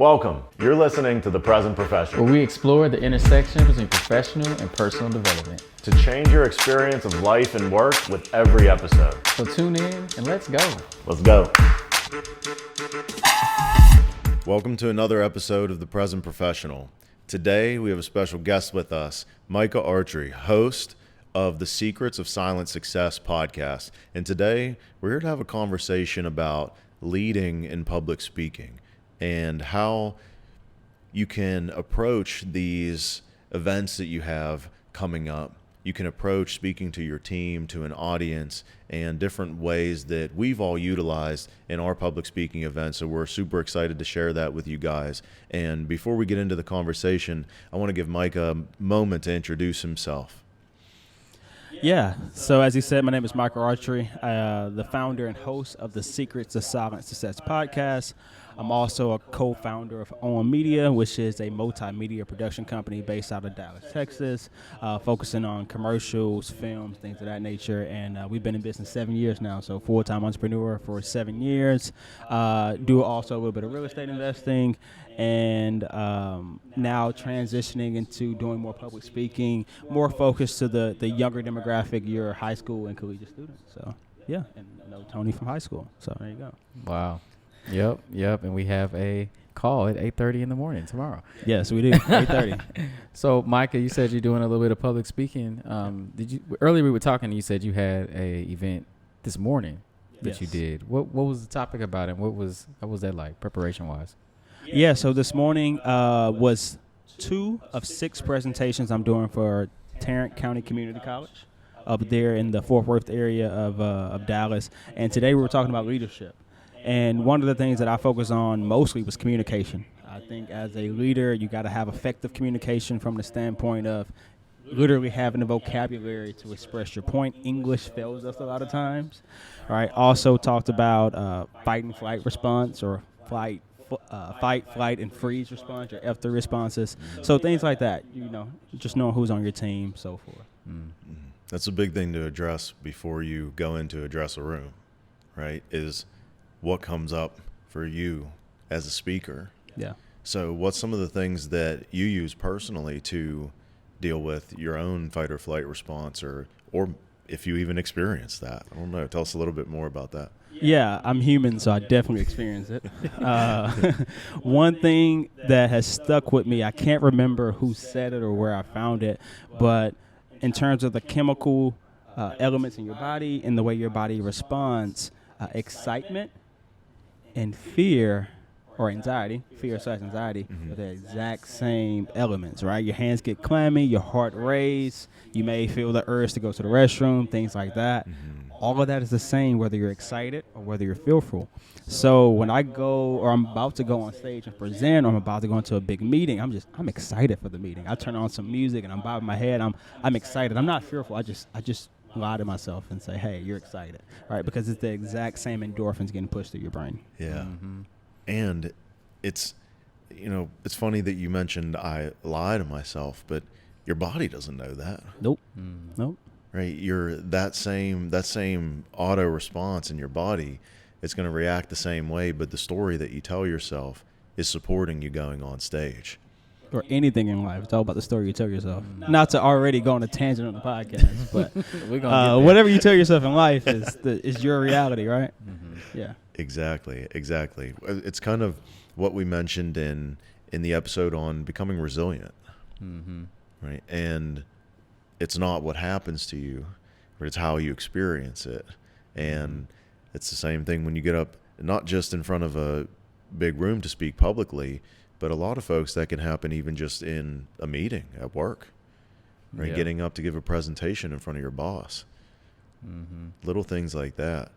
Welcome. You're listening to The Present Professional, where we explore the intersection between professional and personal development to change your experience of life and work with every episode. So tune in and let's go. Let's go. Welcome to another episode of The Present Professional. Today, we have a special guest with us, Micah Archery, host of the Secrets of Silent Success podcast. And today, we're here to have a conversation about leading in public speaking and how you can approach these events that you have coming up. You can approach speaking to your team, to an audience, and different ways that we've all utilized in our public speaking events. So we're super excited to share that with you guys. And before we get into the conversation, I want to give Mike a moment to introduce himself. Yeah, so as you said, my name is Michael Archery, the founder and host of the Secrets of Silent Success podcast. I'm also a co-founder of OM Media, which is a multimedia production company based out of Dallas, Texas, focusing on commercials, films, things of that nature. And we've been in business 7 years now, so full-time entrepreneur for 7 years. Do also a little bit of real estate investing, and now transitioning into doing more public speaking, more focused to the younger demographic, your high school and collegiate students. So, yeah, and I know Tony from high school, so there you go. Wow. Yep. And we have a call at 8:30 in the morning tomorrow. Yes, we do. 8:30. So, Micah, you said you're doing a little bit of public speaking. Earlier we were talking, and you said you had a event this morning that you did. What was the topic about, and how was that like, preparation-wise? Yeah, so this morning was 2 of 6 presentations I'm doing for Tarrant County Community College up there in the Fort Worth area of Dallas. And today we were talking about leadership. And one of the things that I focus on mostly was communication. I think as a leader, you got to have effective communication from the standpoint of literally having the vocabulary to express your point. English fails us a lot of times. All right. Also talked about fight and flight response, or fight, flight, and freeze response, or F3 responses. So things like that, just knowing who's on your team, so forth. Mm-hmm. That's a big thing to address before you go in to address a room, right, is what comes up for you as a speaker. Yeah. So what's some of the things that you use personally to deal with your own fight or flight response, or if you even experience that? I don't know. Tell us a little bit more about that. Yeah, I'm human, so I definitely experience it. One thing that has stuck with me, I can't remember who said it or where I found it, but in terms of the chemical elements in your body and the way your body responds, excitement and fear or anxiety, fear/anxiety, are the exact same elements, right? Your hands get clammy, your heart races, you may feel the urge to go to the restroom, things like that. Mm-hmm. All of that is the same whether you're excited or whether you're fearful. So when I go, or I'm about to go on stage and present, or I'm about to go into a big meeting, I'm excited for the meeting. I turn on some music and I'm bobbing my head. I'm excited. I'm not fearful. I just lie to myself and say, hey, you're excited, right? Because it's the exact same endorphins getting pushed through your brain. Yeah. Mm-hmm. And it's funny that you mentioned I lie to myself, but your body doesn't know that. Nope. Nope. Right. That same auto response in your body, it's going to react the same way, but the story that you tell yourself is supporting you going on stage. Or anything in life. It's all about the story you tell yourself. Not to already go on a tangent on the podcast, but whatever you tell yourself in life is your reality, right? Mm-hmm. Yeah. Exactly. It's kind of what we mentioned in the episode on becoming resilient, right? And it's not what happens to you, but it's how you experience it. And it's the same thing when you get up, not just in front of a big room to speak publicly, but a lot of folks that can happen even just in a meeting at work, right? Yeah. Getting up to give a presentation in front of your boss. Mm-hmm. Little things like that.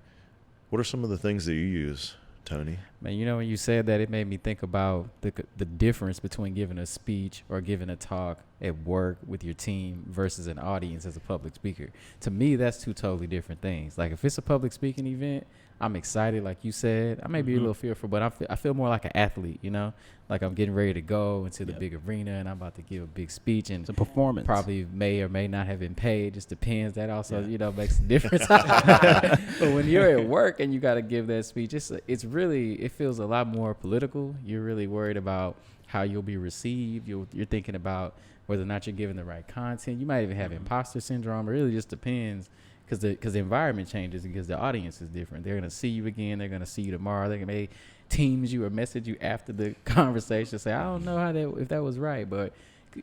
What are some of the things that you use, Tony? Man, when you said that, it made me think about the difference between giving a speech or giving a talk at work with your team versus an audience as a public speaker. To me, that's 2 totally different things. Like if it's a public speaking event, I'm excited, like you said. I may be a little fearful, but I feel more like an athlete, Like I'm getting ready to go into the big arena and I'm about to give a big speech. And it's a performance. Probably may or may not have been paid. Just depends. That also, makes a difference. But when you're at work and you got to give that speech, it's it feels a lot more political. You're really worried about how you'll be received. You're thinking about whether or not you're giving the right content. You might even have imposter syndrome. It really just depends, because the environment changes, because the audience is different. They're gonna see you again. They're gonna see you tomorrow. They may teams you or message you after the conversation, say, I don't know if that was right, but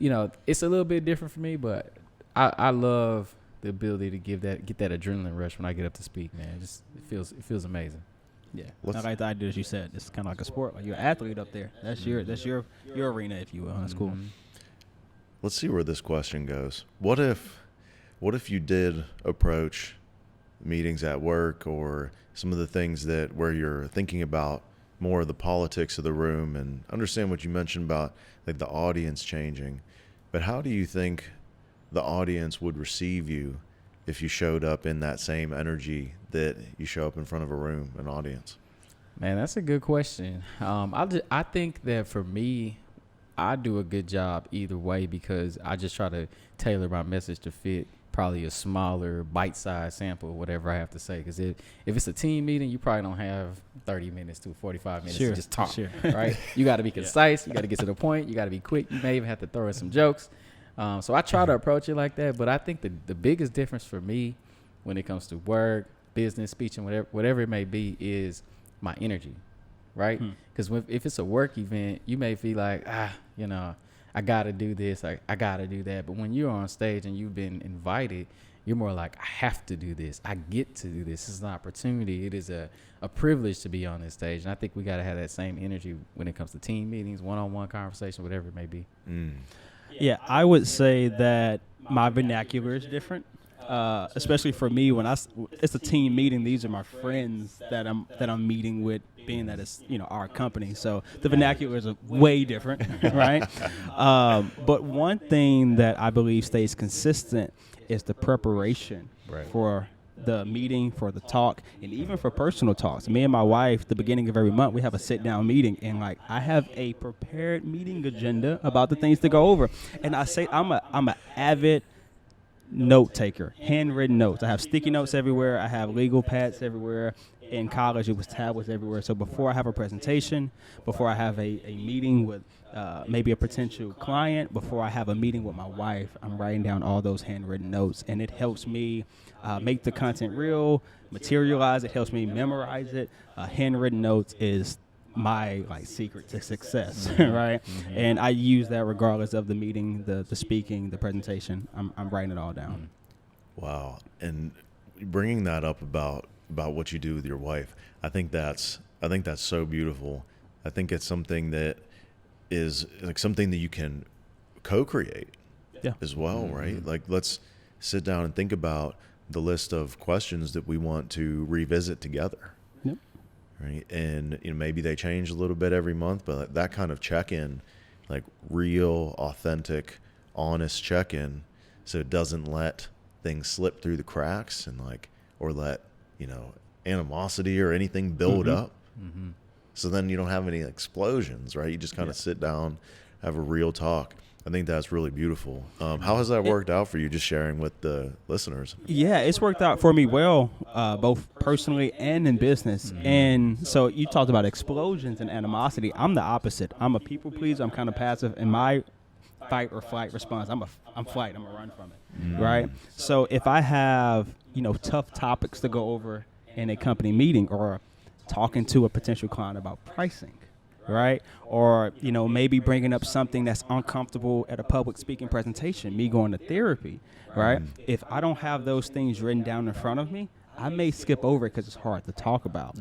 it's a little bit different for me. But I love the ability to get that adrenaline rush when I get up to speak, man. It feels amazing. Yeah, I like the idea, as you said. It's kind of like a sport. Like, you're an athlete up there. That's your arena, if you will. That's cool. Let's see where this question goes. What if you did approach meetings at work, or some of the things where you're thinking about more of the politics of the room, and understand what you mentioned about like the audience changing, but how do you think the audience would receive you if you showed up in that same energy that you show up in front of a room, an audience? Man, that's a good question. I think that for me, I do a good job either way, because I just try to tailor my message to fit probably a smaller bite-sized sample of whatever I have to say. Because if it's a team meeting, you probably don't have 30 minutes to 45 minutes to just talk, right? You got to be concise. You got to get to the point. You got to be quick. You may even have to throw in some jokes. So I try to approach it like that. But I think the biggest difference for me when it comes to work, business, speech, and whatever it may be, is my energy, right? Because if it's a work event, you may feel like, I got to do this, I got to do that. But when you're on stage and you've been invited, you're more like, I have to do this. I get to do this. This is an opportunity. It is a privilege to be on this stage. And I think we got to have that same energy when it comes to team meetings, one-on-one conversation, whatever it may be. Yeah, I would say that my vernacular is different. Especially for me, when it's a team meeting, these are my friends that I'm meeting with, being that it's our company, so the vernacular is way different, right? But one thing that I believe stays consistent is the preparation for the meeting, for the talk, and even for personal talks. Me and my wife, the beginning of every month, we have a sit-down meeting, and I have a prepared meeting agenda about the things to go over, and I say I'm a avid note taker, handwritten notes. I have sticky notes everywhere. I have legal pads everywhere. In college, it was tablets everywhere. So before I have a presentation, before I have a meeting with maybe a potential client, before I have a meeting with my wife, I'm writing down all those handwritten notes, and it helps me make the content real, materialize. It helps me memorize it. Handwritten notes is my secret to success, right? And I use that regardless of the meeting, the speaking, the presentation. I'm writing it all down. Wow. And bringing that up about what you do with your wife, I think that's so beautiful. I think it's something that is like something that you can co-create as well, right? Like, let's sit down and think about the list of questions that we want to revisit together. Right. And maybe they change a little bit every month, but that kind of check-in, like real, authentic, honest check-in, so it doesn't let things slip through the cracks and or let animosity or anything build up. So then you don't have any explosions, right? You just kind of sit down, have a real talk. I think that's really beautiful. How has that worked out for you, just sharing with the listeners? Yeah, it's worked out for me well, both personally and in business. And so you talked about explosions and animosity. I'm the opposite. I'm a people pleaser. I'm kind of passive. In my fight or flight response, I'm flight. I'm going to run from it, right? So if I have, tough topics to go over in a company meeting, or talking to a potential client about pricing, right? Or, maybe bringing up something that's uncomfortable at a public speaking presentation, me going to therapy, right? If I don't have those things written down in front of me, I may skip over it because it's hard to talk about.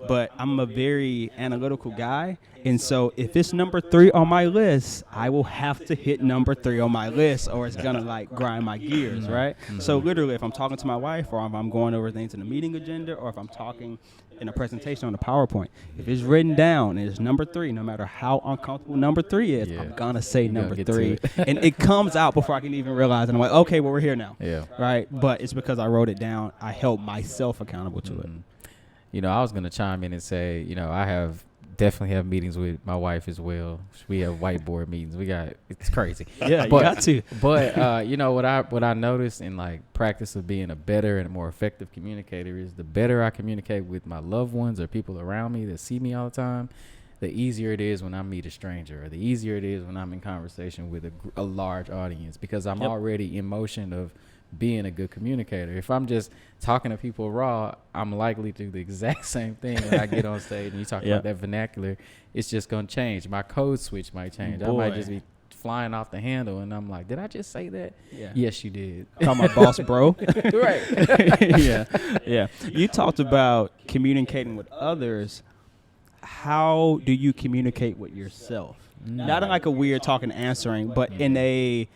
But I'm a very analytical guy, and so if it's number 3 on my list, I will have to hit number 3 on my list, or it's gonna grind my gears, right? So literally, if I'm talking to my wife, or if I'm going over things in the meeting agenda, or if I'm talking in a presentation on a PowerPoint, if it's written down and it's number 3, no matter how uncomfortable number 3 is, I'm gonna say number 3, and it comes out before I can even realize, and I'm like, okay, well, we're here now, right? But it's because I wrote it down. I held myself accountable to it. I was gonna chime in and say, I have definitely have meetings with my wife as well. We have whiteboard meetings. It's crazy. Yeah, you got to. But you know what I noticed in like practice of being a better and a more effective communicator is the better I communicate with my loved ones or people around me that see me all the time, the easier it is when I meet a stranger, or the easier it is when I'm in conversation with a large audience, because I'm already in motion of being a good communicator. If I'm just talking to people raw, I'm likely to do the exact same thing when I get on stage and you talk about that vernacular. It's just going to change. My code switch might change. I might just be flying off the handle and I'm like, did I just say that? Yeah. Yes, you did. Call my boss, bro. Right. Yeah. You talked about communicating with others. How do you communicate with yourself? Not in like a weird talking answering, but in a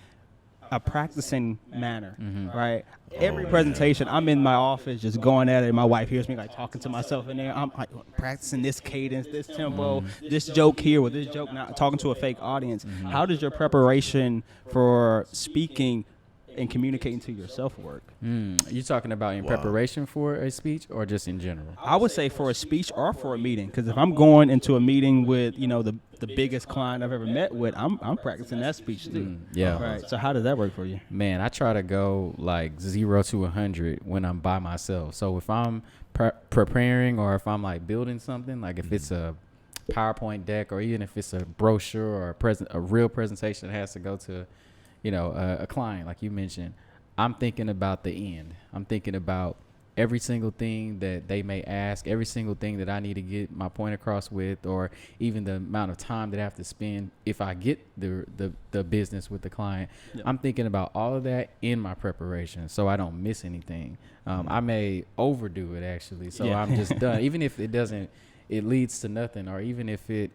practicing manner, right? Every presentation, I'm in my office just going at it. My wife hears me like talking to myself in there. I'm like practicing this cadence, this tempo, this joke here with this joke, not talking to a fake audience. How does your preparation for speaking and communicating to yourself work? You talking about in preparation for a speech or just in general? I would say for a speech or for a meeting, because if I'm going into a meeting with, you know, the biggest client I've ever met with, I'm practicing that speech too. Right. So how does that work for you? Man, I try to go like 0 to 100 when I'm by myself. So if I'm preparing or if I'm like building something, like if it's a PowerPoint deck or even if it's a brochure or a real presentation that has to go to, you know, a client, like you mentioned, I'm thinking about the end. I'm thinking about every single thing that they may ask, every single thing that I need to get my point across with, or even the amount of time that I have to spend if I get the business with the client. I'm thinking about all of that in my preparation so I don't miss anything. I may overdo it actually, so I'm just done. Even if it leads to nothing, or even if it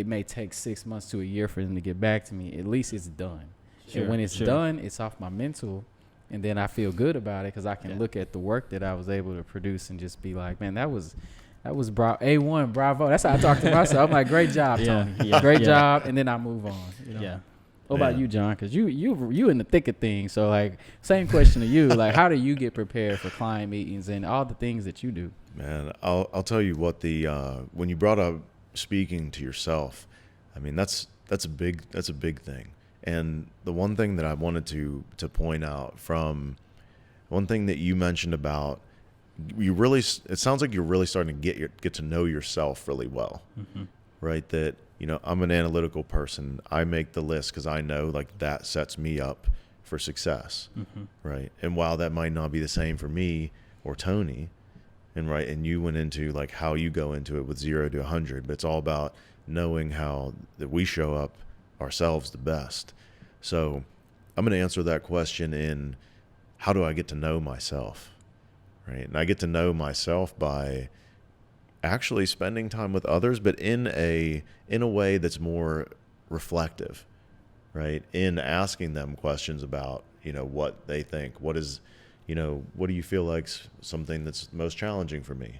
may take 6 months to a year for them to get back to me, at least it's done. And when it's done, it's off my mental. And then I feel good about it because I can look at the work that I was able to produce and just be like, man, that was A1, bravo. That's how I talk to myself. I'm like, great job, Tony. Great job. And then I move on. You know? What about you, John? Because you in the thick of things. So, like, same question to you. Like, how do you get prepared for client meetings and all the things that you do? Man, I'll tell you what, when you brought up speaking to yourself, I mean, that's a big thing. And the one thing that I wanted to point out from one thing that you mentioned about it sounds like you're really starting to get to know yourself really well, right? That, you know, I'm an analytical person. I make the list because I know like that sets me up for success, right? And while that might not be the same for me or Tony, and you went into like how you go into it with 0 to 100, but it's all about knowing how that we show up ourselves the best. So I'm going to answer that question in how do I get to know myself, right? And I get to know myself by actually spending time with others, but in a way that's more reflective, right? In asking them questions about, you know, what they think, what do you feel like something that's most challenging for me,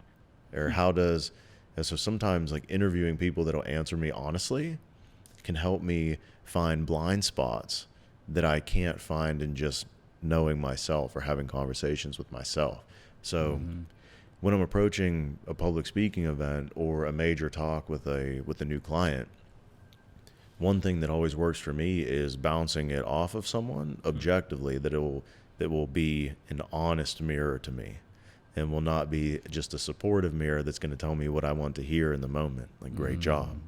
or so sometimes like interviewing people that'll answer me honestly can help me find blind spots that I can't find in just knowing myself or having conversations with myself. So when I'm approaching a public speaking event or a major talk with a new client, one thing that always works for me is bouncing it off of someone objectively that will be an honest mirror to me and will not be just a supportive mirror that's going to tell me what I want to hear in the moment, like great job,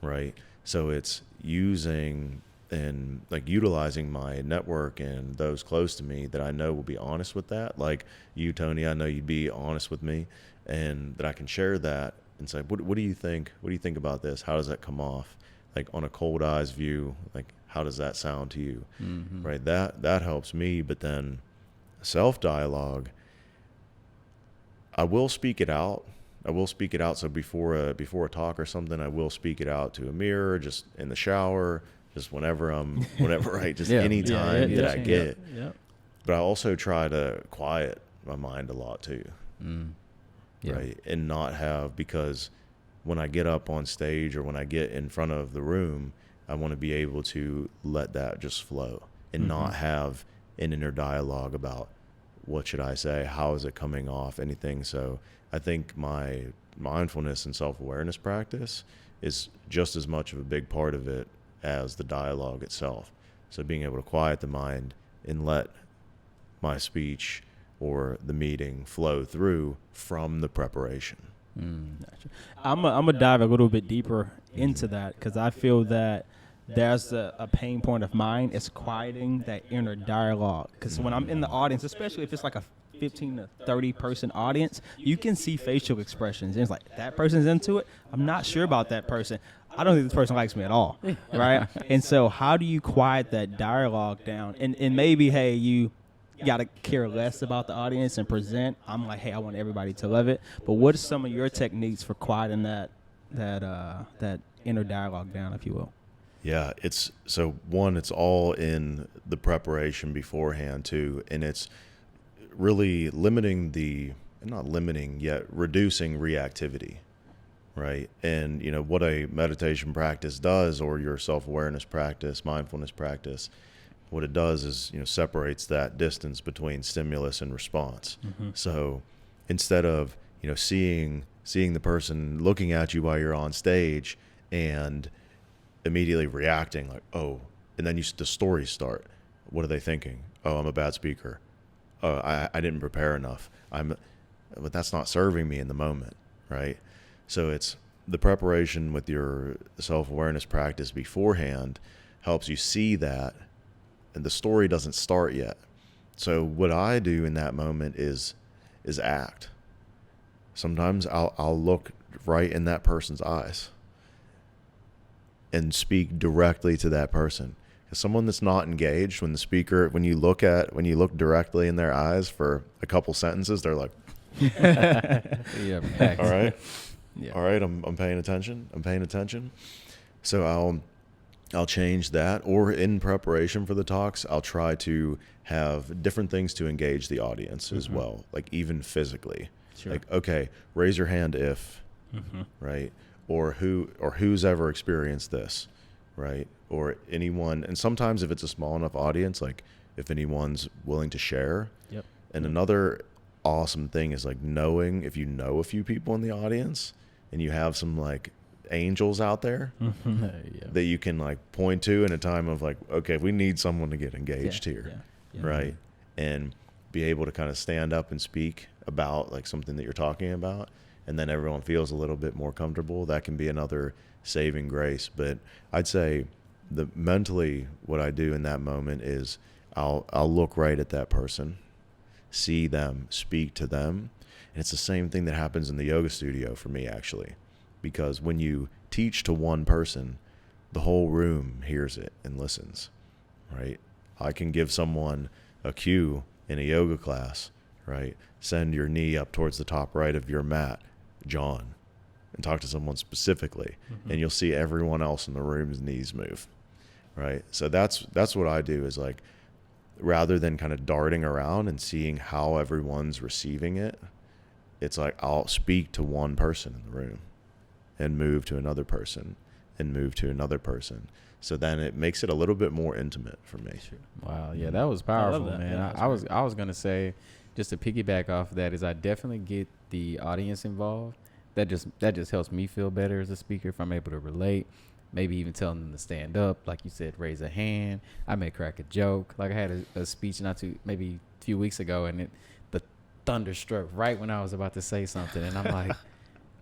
right? So it's utilizing my network and those close to me that I know will be honest with that. Like you, Tony, I know you'd be honest with me, and that I can share that and say, what do you think? What do you think about this? How does that come off? Like on a cold eyes view, like how does that sound to you? Right? That helps me. But then self-dialogue, I will speak it out. So before a talk or something, I will speak it out to a mirror, just in the shower, just whenever right, just any time that I get. But I also try to quiet my mind a lot too, right, and not have, because when I get up on stage or when I get in front of the room, I want to be able to let that just flow and not have an inner dialogue about what should I say, how is it coming off, anything. So I think my mindfulness and self-awareness practice is just as much of a big part of it as the dialogue itself. So being able to quiet the mind and let my speech or the meeting flow through from the preparation. I'm gonna dive a little bit deeper into that, because I feel that there's a pain point of mine. It's quieting that inner dialogue. Because when I'm in the audience, especially if it's like a 15 to 30 person audience, you can see facial expressions. And it's like, that person's into it. I'm not sure about that person. I don't think this person likes me at all, right? And so how do you quiet that dialogue down? And maybe, hey, you got to care less about the audience and present. I'm like, hey, I want everybody to love it. But what are some of your techniques for quieting that inner dialogue down, if you will? Yeah, it's all in the preparation beforehand too, and it's really reducing reactivity, right? And what a meditation practice does, or your self-awareness practice, mindfulness practice, what it does is separates that distance between stimulus and response. So instead of seeing the person looking at you while you're on stage and immediately reacting like, oh, and then the stories start. What are they thinking? Oh, I'm a bad speaker. Oh, I didn't prepare enough. But that's not serving me in the moment, right? So it's the preparation with your self-awareness practice beforehand helps you see that, and the story doesn't start yet. So what I do in that moment is act. Sometimes I'll look right in that person's eyes and speak directly to that person. Because someone that's not engaged, when you look directly in their eyes for a couple sentences, they're like, yeah, all right, yeah. all right, I'm paying attention. So I'll change that, or in preparation for the talks, I'll try to have different things to engage the audience as well, like even physically. Sure. Like, okay, raise your hand if, right? Or who's ever experienced this, right? Or anyone, and sometimes if it's a small enough audience, like if anyone's willing to share. Yep. And another awesome thing is like knowing if you know a few people in the audience and you have some like angels out there that you can like point to in a time of like, okay, we need someone to get engaged here, right? And be able to kind of stand up and speak about like something that you're talking about, and then everyone feels a little bit more comfortable. That can be another saving grace. But I'd say mentally what I do in that moment is I'll look right at that person, see them, speak to them. And it's the same thing that happens in the yoga studio for me, actually. Because when you teach to one person, the whole room hears it and listens, right? I can give someone a cue in a yoga class, right? Send your knee up towards the top right of your mat, John, and talk to someone specifically, and you'll see everyone else in the room's knees move, right? So that's what I do, is like, rather than kind of darting around and seeing how everyone's receiving it, it's like I'll speak to one person in the room and move to another person and move to another person. So then it makes it a little bit more intimate for me. Wow, yeah, that was powerful, that. man. Yeah, I was gonna say, just to piggyback off of that, is I definitely get the audience involved. That just helps me feel better as a speaker if I'm able to relate. Maybe even telling them to stand up, like you said, raise a hand. I may crack a joke. Like I had a speech maybe a few weeks ago, and the thunder struck right when I was about to say something, and I'm like,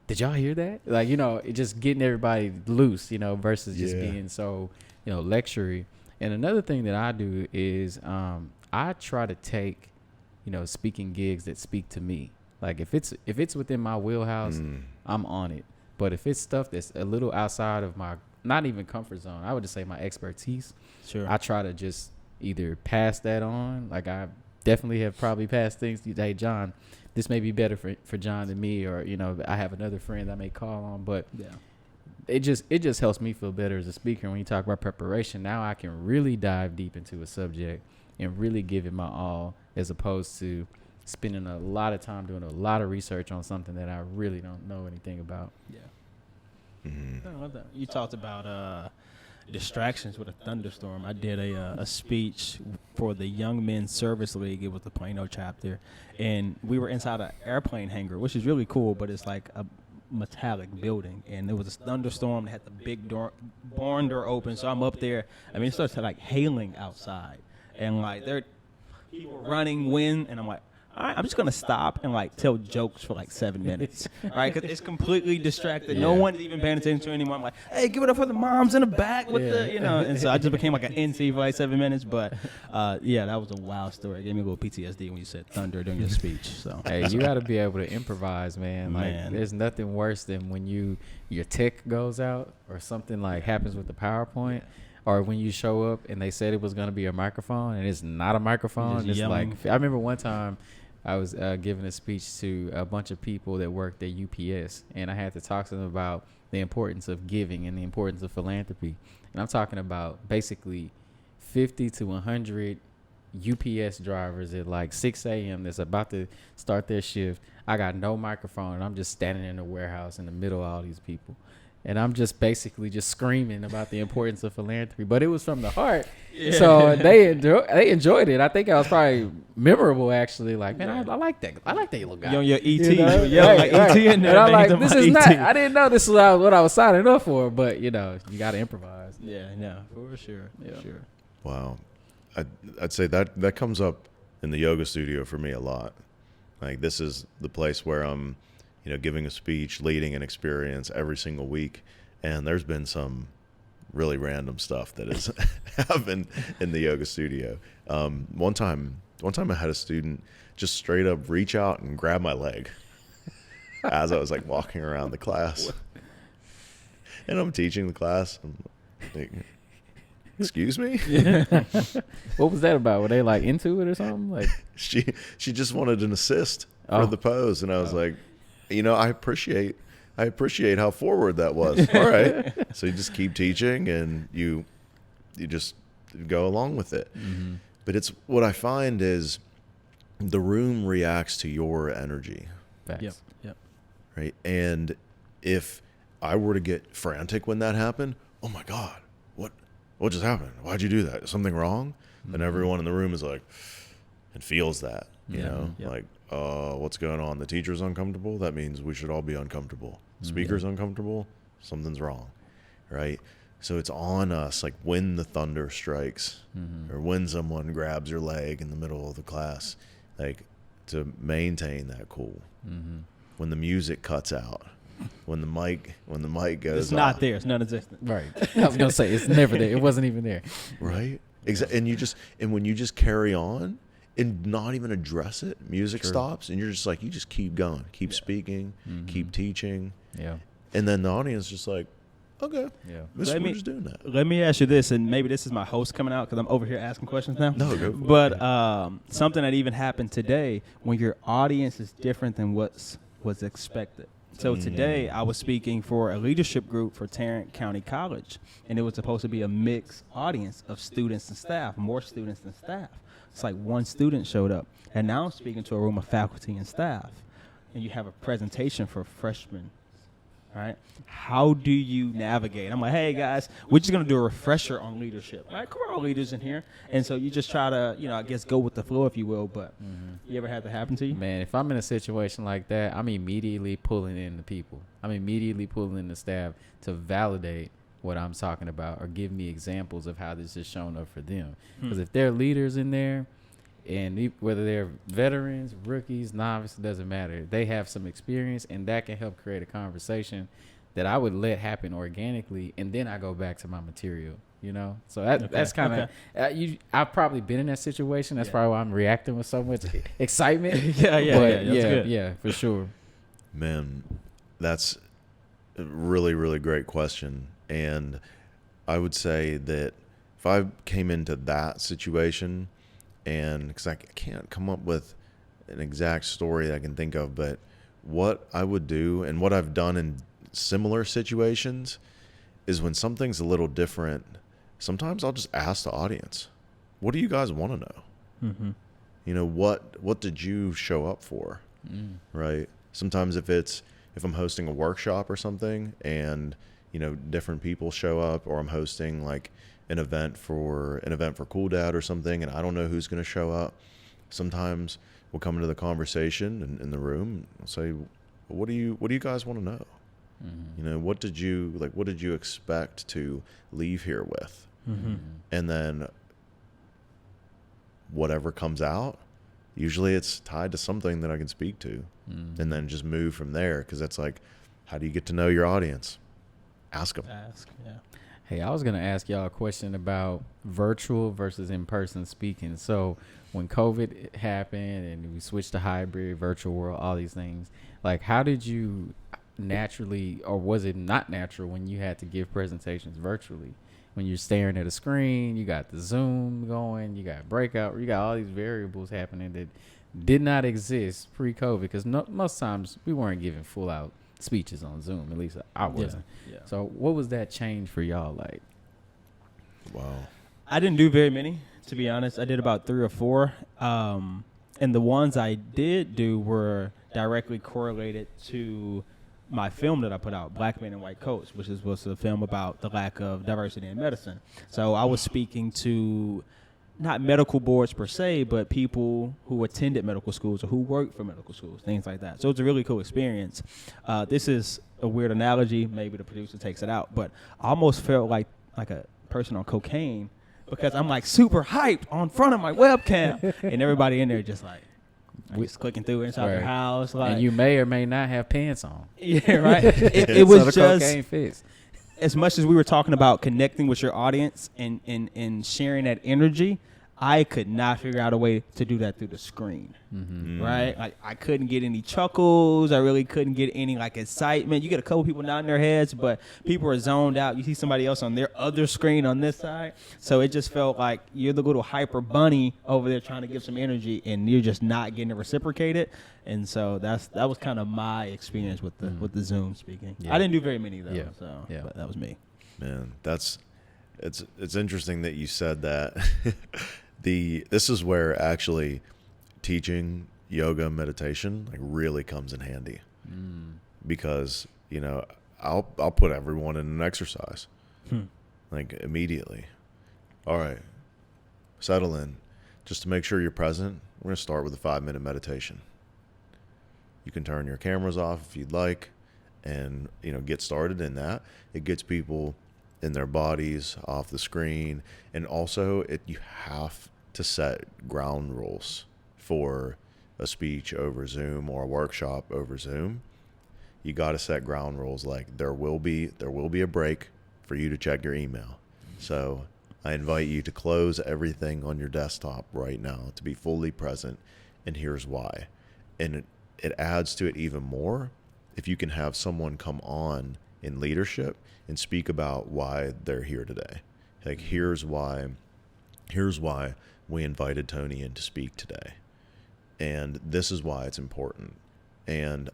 did y'all hear that? Like, it just getting everybody loose, versus just being so, lectury. And another thing that I do is I try to take, speaking gigs that speak to me. Like if it's within my wheelhouse, I'm on it. But if it's stuff that's a little outside of my, not even comfort zone, I would just say my expertise, Sure. I try to just either pass that on. Like I definitely have probably passed things to, hey, John, this may be better for John than me, or, I have another friend I may call on. But it just helps me feel better as a speaker. When you talk about preparation, now I can really dive deep into a subject and really give it my all, as opposed to spending a lot of time doing a lot of research on something that I really don't know anything about. Yeah. I love that. You talked about distractions with a thunderstorm. I did a speech for the Young Men's Service League. It was the Plano chapter, and we were inside an airplane hangar, which is really cool. But it's like metallic building, and there was a thunderstorm. They had the big barn door open, so I'm up there. I mean, it starts to like hailing outside, and like there are people running, wind, and I'm like, all right, I'm just gonna stop and like tell jokes for like 7 minutes, all right? Because it's completely distracted. No one's even paying attention to anymore. I'm like, hey, give it up for the moms in the back with the, you know. And so I just became like an NC for like 7 minutes. But yeah, that was a wild story. It gave me a little PTSD when you said thunder during your speech. So hey, you got to be able to improvise, man. Like, there's nothing worse than when your tech goes out or something like happens with the PowerPoint. Or when you show up and they said it was going to be a microphone and it's not a microphone. It's like, I remember one time I was giving a speech to a bunch of people that worked at UPS, and I had to talk to them about the importance of giving and the importance of philanthropy. And I'm talking about basically 50 to 100 UPS drivers at like 6 a.m. that's about to start their shift. I got no microphone, and I'm just standing in the warehouse in the middle of all these people. And I'm just basically just screaming about the importance of philanthropy, but it was from the heart. Yeah. So they enjoyed it. I think I was probably memorable, actually. Like, man, I like that. I like that little guy. You're on your ET. Like ET in there. And I'm like, this is not. I didn't know this was what I was signing up for, but you know, you got to improvise. Yeah, no, for sure. Yeah. For sure. Wow, I'd say that comes up in the yoga studio for me a lot. Like, this is the place where I'm, giving a speech, leading an experience every single week. And there's been some really random stuff that has happened in the yoga studio. One time I had a student just straight up reach out and grab my leg as I was like walking around the class. And I'm teaching the class. I'm like, excuse me? What was that about? Were they like into it or something? Like she just wanted an assist for the pose. And I was like, I appreciate how forward that was. All right. So you just keep teaching and you just go along with it. Mm-hmm. But it's what I find is the room reacts to your energy. Facts. Yep. Right. And if I were to get frantic when that happened, oh my God, what just happened? Why'd you do that? Is something wrong? Mm-hmm. And everyone in the room is like, and feels that, like, what's going on? The teacher's uncomfortable. That means we should all be uncomfortable. Speaker's uncomfortable. Something's wrong, right? So it's on us, like when the thunder strikes or when someone grabs your leg in the middle of the class, like to maintain that cool. Mm-hmm. When the music cuts out, when the mic goes it's not off. there. It's non-existent. Right. I was gonna say it's never there. It wasn't even there. Right. Exactly. And when you just carry on and not even address it, music stops, and you're just like, you just keep going, keep speaking, keep teaching. Yeah. And then the audience just like, okay, we're just doing that. Let me ask you this, and maybe this is my host coming out because I'm over here asking questions now. No, go for but it. Something that even happened today when your audience is different than was expected. So today I was speaking for a leadership group for Tarrant County College, and it was supposed to be a mixed audience of students and staff, more students than staff. It's like one student showed up, and now I'm speaking to a room of faculty and staff, and you have a presentation for freshmen, right? How do you navigate? I'm like, hey, guys, we're just going to do a refresher on leadership, right? We're all leaders in here, and so you just try to, I guess go with the flow, if you will, but you ever had that happen to you? Man, if I'm in a situation like that, I'm immediately pulling in the people. I'm immediately pulling in the staff to validate what I'm talking about or give me examples of how this is shown up for them. Because if they're leaders in there, and whether they're veterans, rookies, novice, it doesn't matter. They have some experience, and that can help create a conversation that I would let happen organically, and then I go back to my material, So that's kind of I've probably been in that situation. That's probably why I'm reacting with so much excitement. Yeah, for sure. Man, that's a really, really great question. And I would say that if I came into that situation, and because I can't come up with an exact story that I can think of, but what I would do and what I've done in similar situations is when something's a little different, sometimes I'll just ask the audience, what do you guys want to know? Mm-hmm. What did you show up for? Right? Sometimes if I'm hosting a workshop or something and different people show up, or I'm hosting like an event for Cool Dad or something, and I don't know who's going to show up. Sometimes we'll come into the conversation in the room and say, what do you guys want to know? You know, what did you expect to leave here with? And then whatever comes out, usually it's tied to something that I can speak to, and then just move from there. Because that's like, how do you get to know your audience? Ask them. Yeah. Hey, I was going to ask y'all a question about virtual versus in-person speaking. So when COVID happened and we switched to hybrid, virtual world, all these things, like how did you naturally, or was it not natural when you had to give presentations virtually? When you're staring at a screen, you got the Zoom going, you got breakout, you got all these variables happening that did not exist pre-COVID, because most times we weren't giving full out speeches on Zoom. At least I wasn't. Yeah. So what was that change for y'all like? Wow. I didn't do very many, to be honest. I did about 3 or 4. And the ones I did do were directly correlated to my film that I put out, Black Men in White Coats, which was a film about the lack of diversity in medicine. So I was speaking to not medical boards per se, but people who attended medical schools or who worked for medical schools, things like that. So it's a really cool experience. This is a weird analogy. Maybe the producer takes it out, but I almost felt like a person on cocaine, because I'm like super hyped on front of my webcam, and everybody in there just like, just clicking through inside their house. Like, and you may or may not have pants on. Yeah, right. It was so the just cocaine fits. As much as we were talking about connecting with your audience and sharing that energy, I could not figure out a way to do that through the screen, right? Like I couldn't get any chuckles. I really couldn't get any like excitement. You get a couple people nodding their heads, but people are zoned out. You see somebody else on their other screen on this side. So it just felt like you're the little hyper bunny over there trying to give some energy, and you're just not getting it reciprocated. And so that was kind of my experience with the Zoom speaking. Yeah. I didn't do very many though, but that was me. Man, it's interesting that you said that. This is where actually teaching yoga meditation like really comes in handy, because you know I'll put everyone in an exercise like immediately. All right, settle in. Just to make sure you're present, we're gonna start with a 5-minute meditation. You can turn your cameras off if you'd like, and get started in that. It gets people in their bodies, off the screen, and also you have to set ground rules for a speech over Zoom or a workshop over Zoom. You got to set ground rules, like there will be a break for you to check your email. So I invite you to close everything on your desktop right now, to be fully present, and here's why. And it adds to it even more if you can have someone come on in leadership and speak about why they're here today. Like, here's why we invited Tony in to speak today. And this is why it's important. And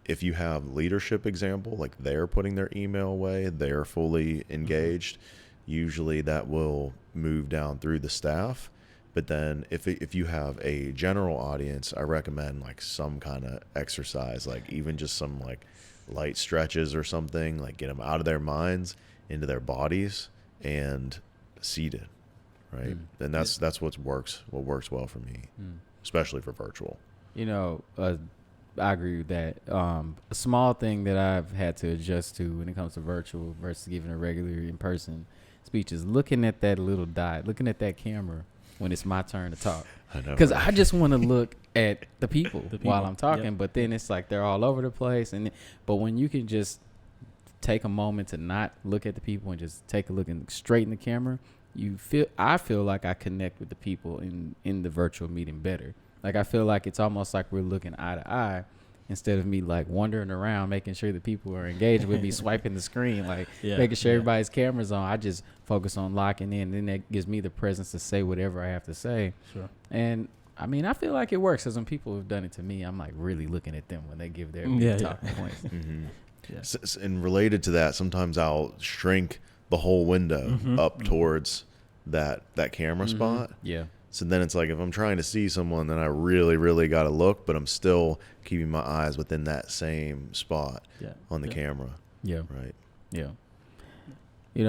if you have leadership example, like they're putting their email away, they're fully engaged, usually that will move down through the staff. But then if you have a general audience, I recommend like some kind of exercise, like even just some like light stretches or something, like get them out of their minds into their bodies and seated, right? And that's what works well for me, especially for virtual. I agree with that. A small thing that I've had to adjust to when it comes to virtual versus giving a regular in-person speech is looking at that little dot, looking at that camera when it's my turn to talk. I know, because right? I just want to look at the people while I'm talking, but then it's like they're all over the place. But when you can just take a moment to not look at the people and just take a look straight in the camera, I feel like I connect with the people in the virtual meeting better. Like I feel like it's almost like we're looking eye to eye, instead of me like wandering around making sure that people are engaged with me, swiping the screen, like making sure everybody's camera's on. I just focus on locking in, and then that gives me the presence to say whatever I have to say. Sure. And I mean, I feel like it works, because when people have done it to me, I'm like really looking at them when they give their talking points. And related to that, sometimes I'll shrink the whole window up towards that camera spot. Yeah. So then it's like if I'm trying to see someone, then I really, really got to look, but I'm still keeping my eyes within that same spot on the camera. Yeah. Right. Yeah.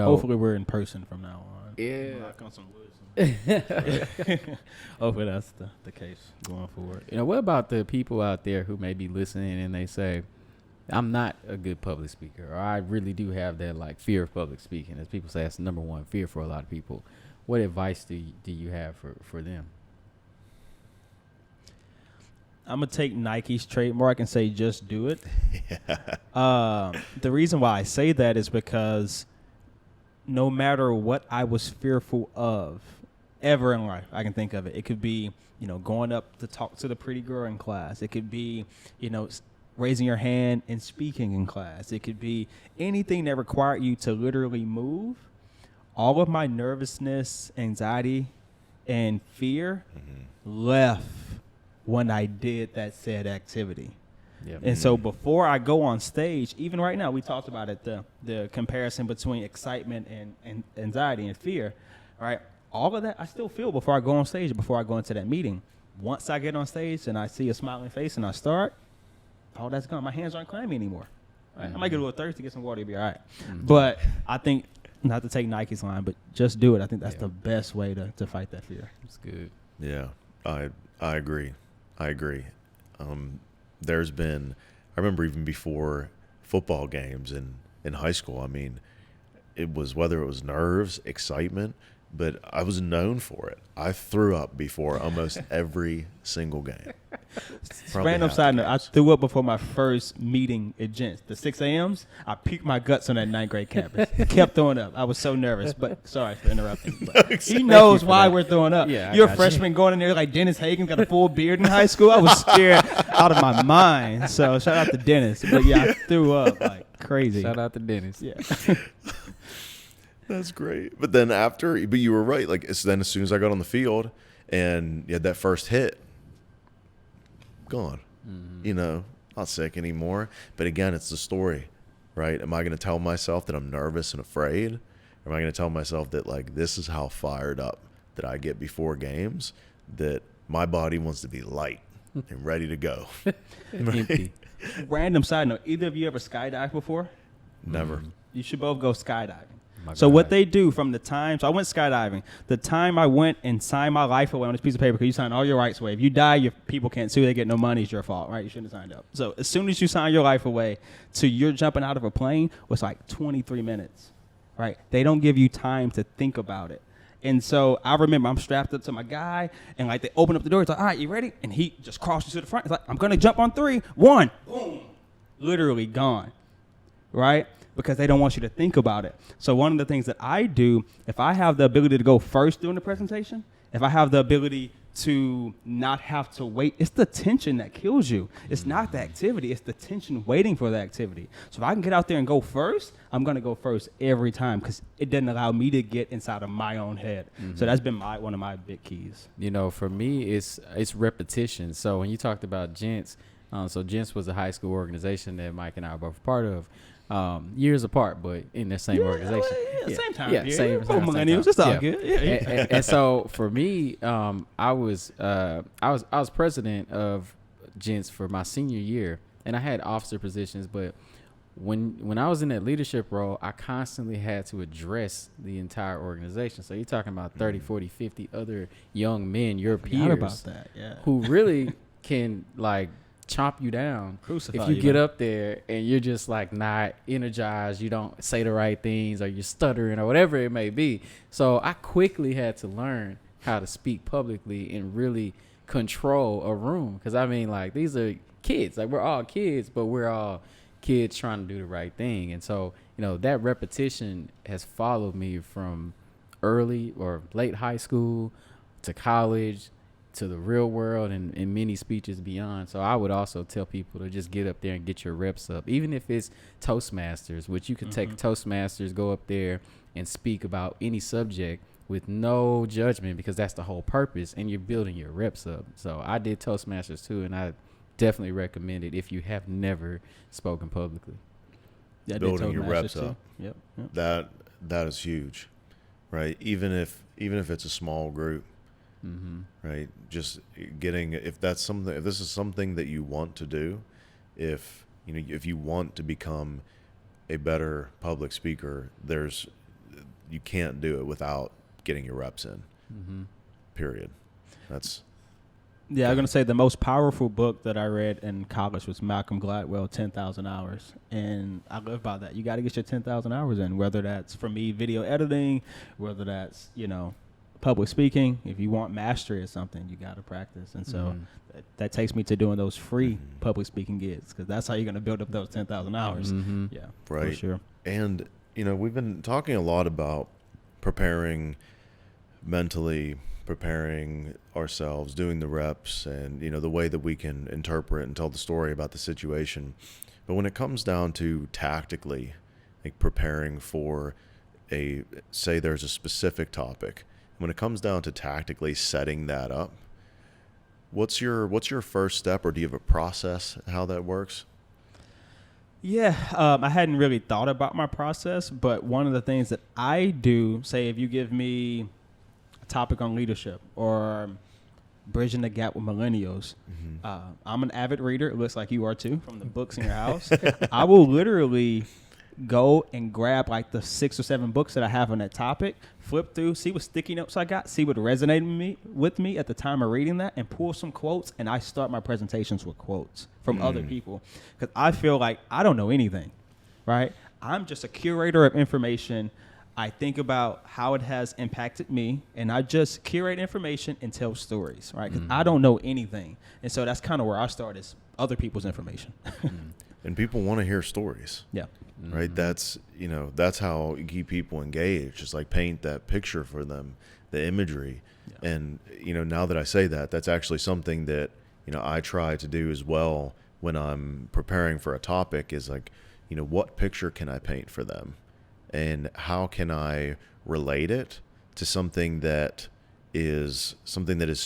Hopefully we're in person from now on. Yeah. Knock on some wood. Hopefully that's the case going forward. What about the people out there who may be listening and they say, I'm not a good public speaker, or I really do have that like fear of public speaking. As people say, that's the number one fear for a lot of people. What advice do you have for them? I'm gonna take Nike's trademark and say just do it. The reason why I say that is because no matter what I was fearful of ever in life, I can think of it. It could be, going up to talk to the pretty girl in class. It could be, raising your hand and speaking in class. It could be anything that required you to literally move. All of my nervousness, anxiety, and fear left when I did that said activity. Yep. And so before I go on stage, even right now, we talked about it, the comparison between excitement and anxiety and fear, right? All of that I still feel before I go on stage, before I go into that meeting. Once I get on stage and I see a smiling face and I start, all that's gone. My hands aren't clammy anymore. Right? I might get a little thirsty, get some water, be all right. But I think, not to take Nike's line, but just do it. I think that's the best way to fight that fear. It's good. Yeah, I agree. There's been, I remember even before football games in high school, I mean, it was whether it was nerves, excitement, but I was known for it. I threw up before almost every single game. Random side note, I threw up before my first meeting at Gents. The 6 a.m.s, I peaked my guts on that 9th grade campus. Kept throwing up. I was so nervous, but sorry for interrupting. But he knows why we're throwing up. Yeah, You're a freshman going in there like Dennis Hagen, got a full beard in high school. I was scared out of my mind. So shout out to Dennis. But yeah, I threw up like crazy. Shout out to Dennis. Yeah. That's great. But then but you were right. Like, then as soon as I got on the field and you had that first hit, gone. Not sick anymore. But again, it's the story, right? Am I going to tell myself that I'm nervous and afraid? Or am I going to tell myself that, like, this is how fired up that I get before games, that my body wants to be light and ready to go? Empty. Random side note, either of you ever skydived before? Never. You should both go skydiving. So what they do from the time, so I went skydiving, the time I went and signed my life away on this piece of paper, because you sign all your rights away. If you die, your people can't sue, they get no money, it's your fault, right? You shouldn't have signed up. So as soon as you sign your life away to you're jumping out of a plane, was like 23 minutes, right? They don't give you time to think about it. And so I remember I'm strapped up to my guy, and like they open up the door, it's like, all right, you ready? And he just crosses to the front. It's like, I'm going to jump on 3, 1, boom, literally gone, right? Because they don't want you to think about it. So one of the things that I do, if I have the ability to go first during the presentation, if I have the ability to not have to wait, it's the tension that kills you. It's not the activity, it's the tension waiting for the activity. So if I can get out there and go first, I'm going to go first every time because it doesn't allow me to get inside of my own head. So that's been one of my big keys. For me, it's repetition. So when you talked about Gents, so Gents was a high school organization that Mike and I were both part of. Years apart, but in the same organization. Same time. Yeah, same millennials. It's all good. Yeah. And so for me, I was president of Gents for my senior year, and I had officer positions. But when I was in that leadership role, I constantly had to address the entire organization. So you're talking about 30, 40, 50 other young men, your peers, about that. Yeah. who really can like chomp you down Crucify if you you, get man. up there and you're just like not energized, you don't say the right things, or you're stuttering or whatever it may be. So I quickly had to learn how to speak publicly and really control a room, because I mean, like, these are kids, like we're all kids, but we're all kids trying to do the right thing. And so that repetition has followed me from early or late high school to college to the real world and many speeches beyond. So I would also tell people to just get up there and get your reps up, even if it's Toastmasters, which you could take Toastmasters, go up there and speak about any subject with no judgment, because that's the whole purpose, and you're building your reps up. So I did Toastmasters too, and I definitely recommend it if you have never spoken publicly. Yeah, Building your reps up. Yep. That is huge, right? Even if it's a small group. Right, just getting, if this is something that you want to do, if you want to become a better public speaker, you can't do it without getting your reps in. Period. Yeah, I'm going to say the most powerful book that I read in college was Malcolm Gladwell, 10,000 Hours. And I live by that. You got to get your 10,000 hours in, whether that's, for me, video editing, whether that's, public speaking. If you want mastery or something, you got to practice. And so that takes me to doing those free public speaking gigs, because that's how you're going to build up those 10,000 hours. Yeah, right. For sure. And, we've been talking a lot about preparing mentally, preparing ourselves, doing the reps, and the way that we can interpret and tell the story about the situation. But when it comes down to tactically, like preparing for say there's a specific topic, when it comes down to tactically setting that up, what's your first step, or do you have a process how that works? Yeah, I hadn't really thought about my process, but one of the things that I do, say if you give me topic on leadership or bridging the gap with millennials. I'm an avid reader. It looks like you are too, from the books in your house. I will literally go and grab like the 6 or 7 books that I have on that topic, flip through, see what sticky notes I got, see what resonated with me at the time of reading that, and pull some quotes. And I start my presentations with quotes from other people, because I feel like I don't know anything, right? I'm just a curator of information. I think about how it has impacted me, and I just curate information and tell stories, right? Because I don't know anything. And so that's kind of where I start, is other people's information. And people want to hear stories. Yeah. Right. That's how you keep people engaged. It's like paint that picture for them, the imagery. Yeah. And, now that I say that, that's actually something that, I try to do as well when I'm preparing for a topic, is like, what picture can I paint for them? And how can I relate it to something that is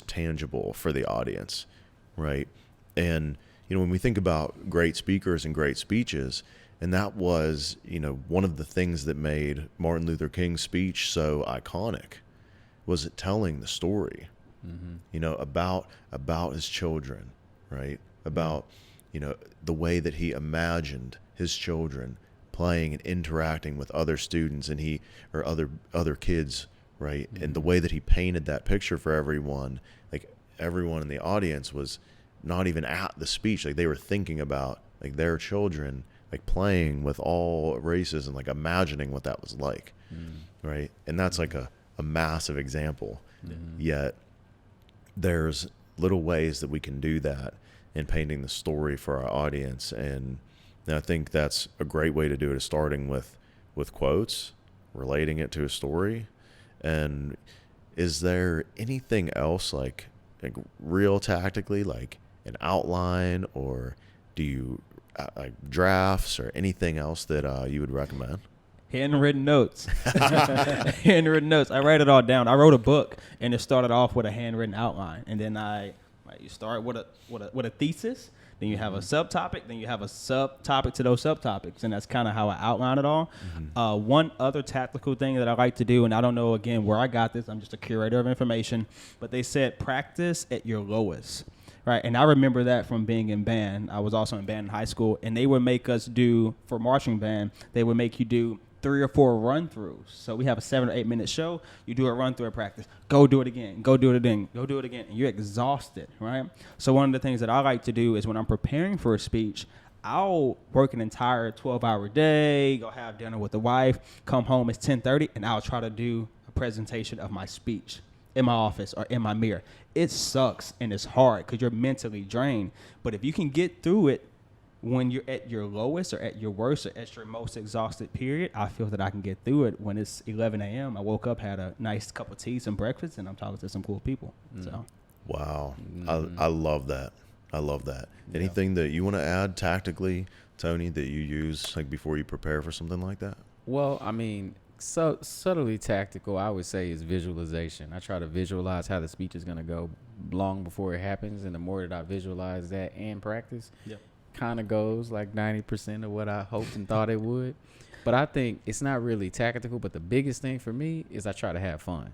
tangible for the audience, right? And, when we think about great speakers and great speeches, and that was, one of the things that made Martin Luther King's speech so iconic, was it telling the story, about his children, right? About, the way that he imagined his children playing and interacting with other students or other kids, right? And the way that he painted that picture for everyone, like everyone in the audience was not even at the speech, like they were thinking about like their children, like playing with all races and like imagining what that was like, right? And that's like a massive example. Yet there's little ways that we can do that in painting the story for our audience. And I think that's a great way to do it, is starting with quotes, relating it to a story. And is there anything else like real tactically, like an outline, or do you like drafts or anything else that you would recommend? Handwritten notes. Handwritten notes. I write it all down. I wrote a book, and it started off with a handwritten outline, and then you start with a thesis. Then you have a subtopic. Then you have a subtopic to those subtopics, and that's kind of how I outline it all. One other tactical thing that I like to do, and I don't know again where I got this. I'm just a curator of information, but they said practice at your lowest. Right, and I remember that from being in band. I was also in band in high school, and they would make us do, for marching band, they would make you do 3 or 4 run-throughs. So we have a 7 or 8 minute show. You do a run-through at practice. Go do it again. Go do it again. Go do it again. And you're exhausted, right? So one of the things that I like to do is when I'm preparing for a speech, I'll work an entire 12-hour day, go have dinner with the wife, come home, it's 10:30, and I'll try to do a presentation of my speech in my office or in my mirror. It sucks and it's hard because you're mentally drained. But if you can get through it when you're at your lowest or at your worst or at your most exhausted period, I feel that I can get through it when it's 11 a.m. I woke up, had a nice cup of tea, some breakfast, and I'm talking to some cool people. So, wow. I love that. I love that. Yeah. Anything that you want to add tactically, Tony, that you use like before you prepare for something like that? Well, I mean, so subtly tactical, I would say, is visualization. I try to visualize how the speech is going to go long before it happens, and the more that I visualize that and practice, kind of goes like 90% of what I hoped and thought it would. But I think it's not really tactical, but the biggest thing for me is I try to have fun.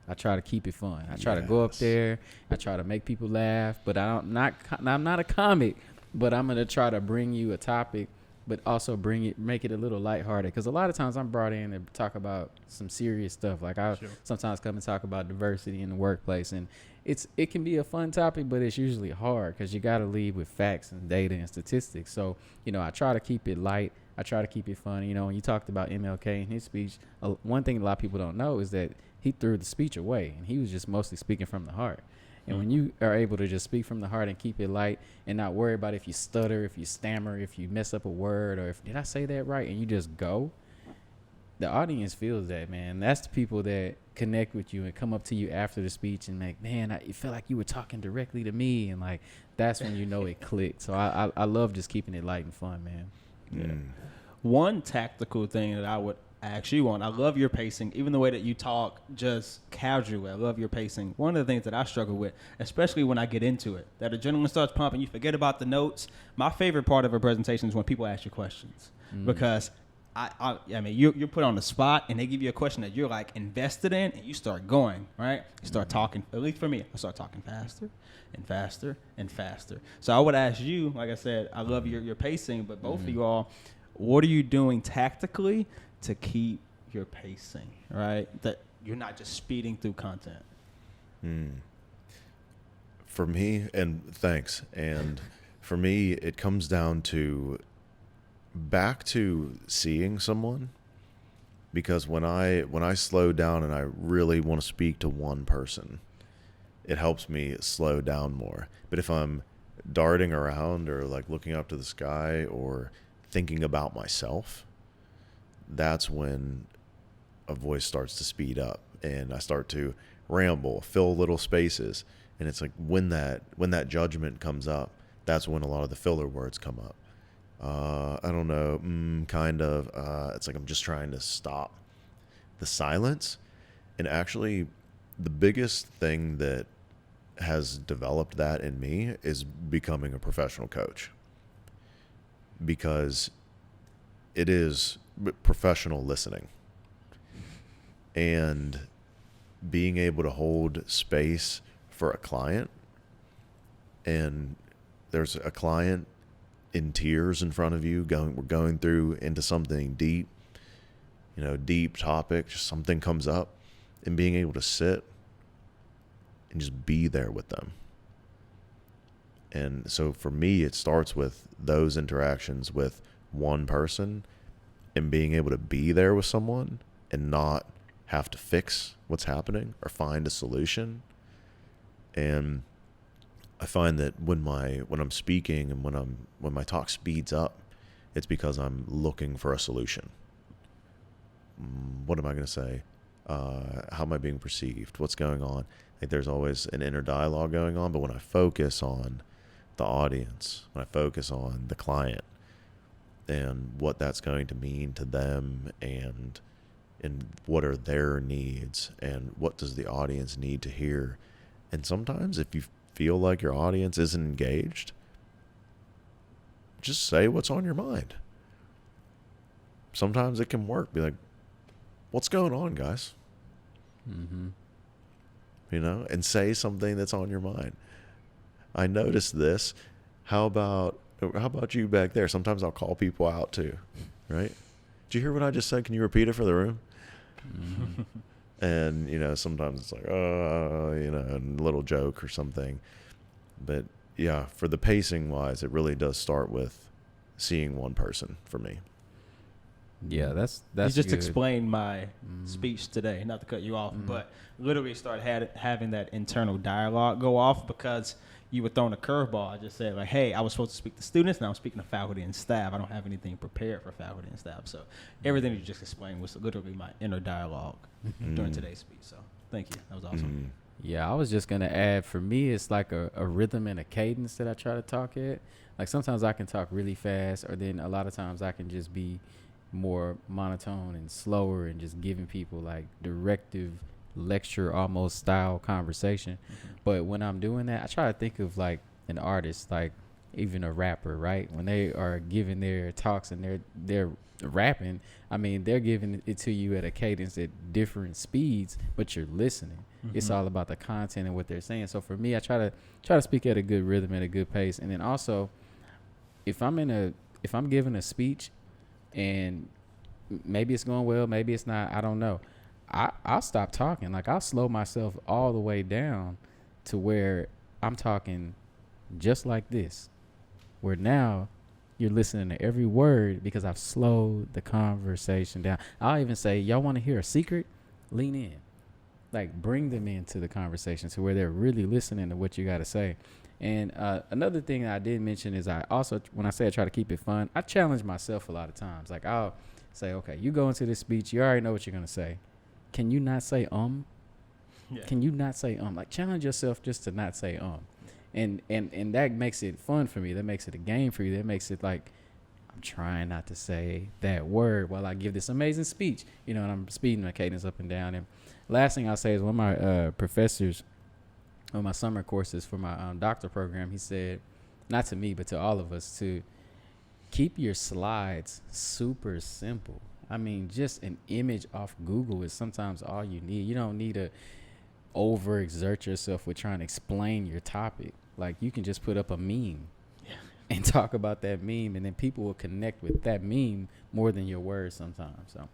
I try to keep it fun. I try to go up there. I try to make people laugh, but I'm not a comic, but I'm going to try to bring you a topic but also make it a little lighthearted. Because a lot of times I'm brought in to talk about some serious stuff. Like I sometimes come and talk about diversity in the workplace, and it can be a fun topic, but it's usually hard because you got to lead with facts and data and statistics. So, I try to keep it light. I try to keep it fun. When you talked about MLK in his speech, one thing a lot of people don't know is that he threw the speech away, and he was just mostly speaking from the heart. And when you are able to just speak from the heart and keep it light and not worry about if you stutter, if you stammer, if you mess up a word, or if did I say that right, and you just go, the audience feels that, man. That's the people that connect with you and come up to you after the speech and like, man, it felt like you were talking directly to me, and like that's when it clicked. So I love just keeping it light and fun, man. Yeah. One tactical thing that I would ask you on, I love your pacing, even the way that you talk just casually. I love your pacing. One of the things that I struggle with, especially when I get into it, that adrenaline starts pumping, you forget about the notes. My favorite part of a presentation is when people ask you questions, because I mean, you're put on the spot and they give you a question that you're like invested in, and you start going, right? You start talking, at least for me, I start talking faster and faster and faster. So I would ask you, like I said, I love your pacing, but both of you all, what are you doing tactically to keep your pacing, right? That you're not just speeding through content. For me, and thanks, and for me, it comes down to back to seeing someone, because when I slow down and I really want to speak to one person, it helps me slow down more. But if I'm darting around or like looking up to the sky or thinking about myself, that's when a voice starts to speed up and I start to ramble, fill little spaces. And it's like when that judgment comes up, that's when a lot of the filler words come up. I don't know, kind of. It's like I'm just trying to stop the silence. And actually, the biggest thing that has developed that in me is becoming a professional coach, because it is professional listening and being able to hold space for a client. And there's a client in tears in front of you we're going through into something deep, deep topic, just something comes up, and being able to sit and just be there with them. And so for me, it starts with those interactions with one person and being able to be there with someone and not have to fix what's happening or find a solution. And I find that when I'm speaking and when my talk speeds up, it's because I'm looking for a solution. What am I going to say? How am I being perceived? What's going on? Like there's always an inner dialogue going on, but when I focus on the audience, when I focus on the client and what that's going to mean to them, and what are their needs, and what does the audience need to hear. And sometimes if you feel like your audience isn't engaged, just say what's on your mind. Sometimes it can work. Be like, what's going on, guys? And say something that's on your mind. I noticed this. How about you back there? Sometimes I'll call people out too, right? Did you hear what I just said? Can you repeat it for the room? And, sometimes it's like, a little joke or something. But yeah, for the pacing wise, it really does start with seeing one person for me. Yeah, that's you just good. explained my speech today, not to cut you off, but literally started having that internal dialogue go off because you were throwing a curveball. I just said, like, hey, I was supposed to speak to students, and I'm speaking to faculty and staff. I don't have anything prepared for faculty and staff. So everything you just explained was literally my inner dialogue during today's speech. So thank you. That was awesome. Yeah, I was just going to add, for me, it's like a rhythm and a cadence that I try to talk at. Like sometimes I can talk really fast, or then a lot of times I can just be more monotone and slower and just giving people like directive lecture almost style conversation. But when I'm doing that, I try to think of like an artist, like even a rapper, right? When they are giving their talks and they're rapping, I mean, they're giving it to you at a cadence at different speeds, but you're listening. It's all about the content and what they're saying. So for me, I try to speak at a good rhythm, at a good pace. And then also, if I'm in if I'm giving a speech and maybe it's going well, maybe it's not, I don't know, I'll stop talking. Like, I'll slow myself all the way down to where I'm talking just like this, where now you're listening to every word because I've slowed the conversation down. I'll even say, y'all want to hear a secret? Lean in. Like, bring them into the conversation to where they're really listening to what you got to say. And another thing I did mention is I also, when I say I try to keep it fun, I challenge myself a lot of times. Like, I'll say, okay, you go into this speech, you already know what you're going to say. Can you not say Yeah. Can you not say Like, challenge yourself just to not say And that makes it fun for me. That makes it a game for you. That makes it like, I'm trying not to say that word while I give this amazing speech, and I'm speeding my cadence up and down. And last thing I'll say is one of my professors on my summer courses for my doctor program, he said, not to me, but to all of us, to keep your slides super simple. I mean, just an image off Google is sometimes all you need. You don't need to overexert yourself with trying to explain your topic. Like, you can just put up a meme and talk about that meme, and then people will connect with that meme more than your words sometimes. So,